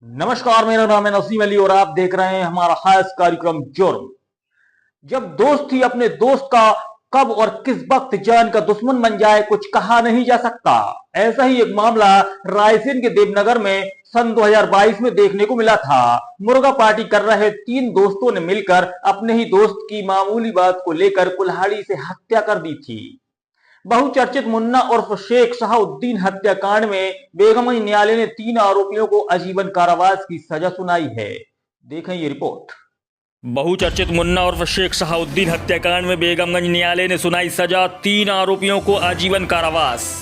नमस्कार, मेरा नाम है नसीम अली और आप देख रहे हैं हमारा खास कार्यक्रम जुर्म। जब दोस्त ही अपने दोस्त का कब और किस वक्त जान का दुश्मन बन जाए कुछ कहा नहीं जा सकता। ऐसा ही एक मामला रायसेन के देवनगर में सन 2022 में देखने को मिला था। मुर्गा पार्टी कर रहे तीन दोस्तों ने मिलकर अपने ही दोस्त की मामूली बात को लेकर कुल्हाड़ी से हत्या कर दी थी। बहुचर्चित मुन्ना उर्फ शेख शहाउद्दीन हत्याकांड में बेगमगंज न्यायालय ने तीन आरोपियों को आजीवन कारावास की सजा सुनाई है। देखें ये रिपोर्ट। बहुचर्चित मुन्ना उर्फ शेख शहाउद्दीन हत्याकांड में बेगमगंज न्यायालय ने सुनाई सजा, तीन आरोपियों को आजीवन कारावास।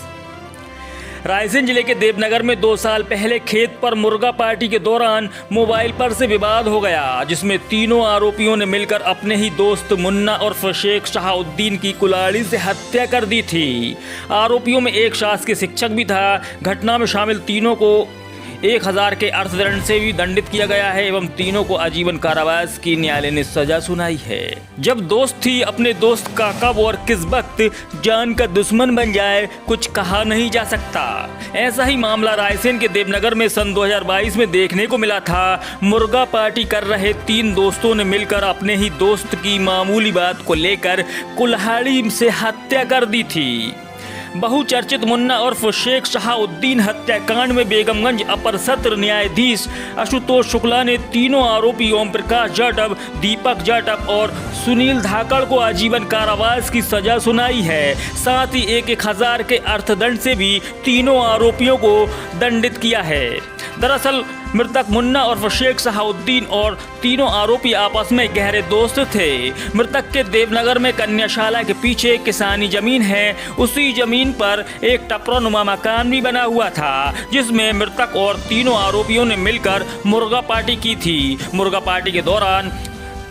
रायसेन जिले के देवनगर में 2 साल पहले खेत पर मुर्गा पार्टी के दौरान मोबाइल पर से विवाद हो गया, जिसमें तीनों आरोपियों ने मिलकर अपने ही दोस्त मुन्ना उर्फ शेख शहाउद्दीन की कुल्हाड़ी से हत्या कर दी थी। आरोपियों में एक शासकीय शिक्षक भी था। घटना में शामिल तीनों को 1000 के अर्थदंड से भी दंडित किया गया है एवं तीनों को आजीवन कारावास की न्यायालय ने सजा सुनाई है। जब दोस्त थी अपने दोस्त का कब और किस वक्त जान का दुश्मन बन जाए कुछ कहा नहीं जा सकता। ऐसा ही मामला रायसेन के देवनगर में सन 2022 में देखने को मिला था। मुर्गा पार्टी कर रहे तीन दोस्तों ने मिलकर अपने ही दोस्त की मामूली बात को लेकर कुल्हाड़ी से हत्या कर दी थी। बहुचर्चित मुन्ना उर्फ शेख शहाउद्दीन हत्याकांड में बेगमगंज अपर सत्र न्यायाधीश आशुतोष शुक्ला ने तीनों आरोपी ओम प्रकाश जाटव, दीपक जाटव और सुनील धाकड़ को आजीवन कारावास की सजा सुनाई है। साथ ही 1000 के अर्थदंड से भी तीनों आरोपियों को दंडित किया है। दरअसल मृतक मुन्ना उर्फ शेख शहाउद्दीन और तीनों आरोपी आपस में गहरे दोस्त थे। मृतक के देवनगर में कन्याशाला के पीछे किसानी जमीन है। उसी जमीन पर एक टपरानुमा मकान भी बना हुआ था, जिसमें मृतक और तीनों आरोपियों ने मिलकर मुर्गा पार्टी की थी। मुर्गा पार्टी के दौरान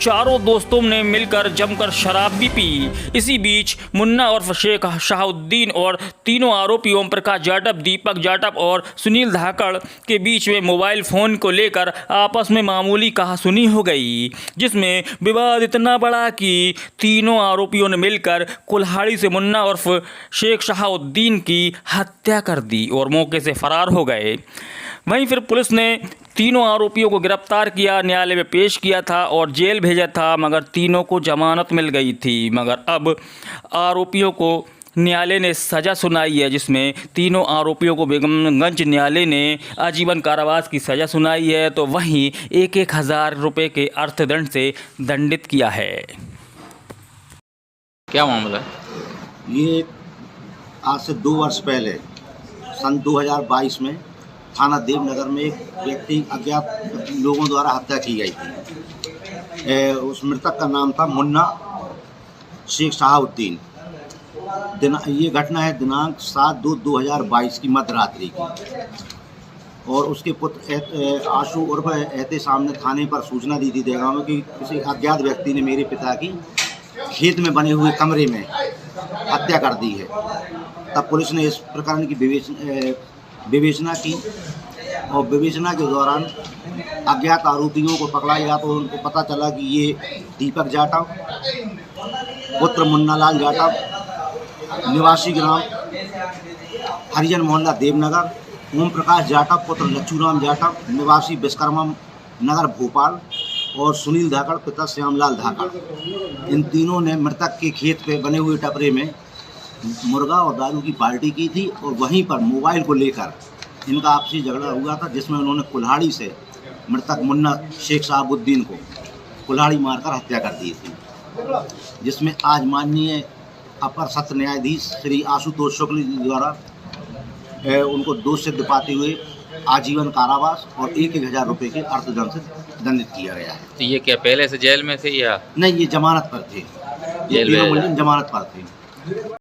चारों दोस्तों ने मिलकर जमकर शराब भी पी। इसी बीच मुन्ना उर्फ शेख शहाउद्दीन और तीनों आरोपी ओम प्रकाश जाटव, दीपक जाटव और सुनील धाकड़ के बीच में मोबाइल फ़ोन को लेकर आपस में मामूली कहासुनी हो गई, जिसमें विवाद इतना बड़ा कि तीनों आरोपियों ने मिलकर कुल्हाड़ी से मुन्ना उर्फ शेख शहाउद्दीन की हत्या कर दी और मौके से फरार हो गए। वहीं फिर पुलिस ने तीनों आरोपियों को गिरफ्तार किया, न्यायालय में पेश किया था और जेल भेजा था, मगर तीनों को जमानत मिल गई थी। मगर अब आरोपियों को न्यायालय ने सज़ा सुनाई है, जिसमें तीनों आरोपियों को बेगमगंज न्यायालय ने आजीवन कारावास की सज़ा सुनाई है, तो वहीं 1000 रुपये के अर्थदंड से दंडित किया है। क्या मामला है? ये आज से 2 वर्ष पहले सन 2022 में थाना देवनगर में एक व्यक्ति अज्ञात लोगों द्वारा हत्या की गई थी। उस मृतक का नाम था मुन्ना शेख शहाउद्दीन। ये घटना है दिनांक 7/2/2022 की मध्यरात्रि की। और उसके पुत्र आशु उर्फ एहतेशाम ने थाने पर सूचना दी थी देगांव में कि किसी अज्ञात व्यक्ति ने मेरे पिता की खेत में बने हुए कमरे में हत्या कर दी है। तब पुलिस ने इस प्रकरण की विवेचना की और विवेचना के दौरान अज्ञात आरोपियों को पकड़ा गया, तो उनको पता चला कि ये दीपक जाटव पुत्र मुन्नालाल जाटव निवासी ग्राम हरिजन मोहल्ला देवनगर, ओम प्रकाश जाटव पुत्र लच्छूराम जाटव निवासी विश्वकर्मा नगर भोपाल और सुनील धाकड़ पिता श्यामलाल धाकड़, इन तीनों ने मृतक के खेत पे बने हुए टपरे में मुर्गा और दारू की पार्टी की थी और वहीं पर मोबाइल को लेकर इनका आपसी झगड़ा हुआ था, जिसमें उन्होंने कुल्हाड़ी से मृतक मुन्ना शेख शहाबुद्दीन को कुल्हाड़ी मारकर हत्या कर दी थी, जिसमें आज माननीय अपर सत्र न्यायाधीश श्री आशुतोष शुक्ल द्वारा उनको दोष सिद्ध पाते हुए आजीवन कारावास और 1000 रुपये के अर्थदंड से दंडित किया गया है। तो ये क्या पहले से जेल में थे या नहीं? ये जमानत पर थे, ये जमानत पर थे।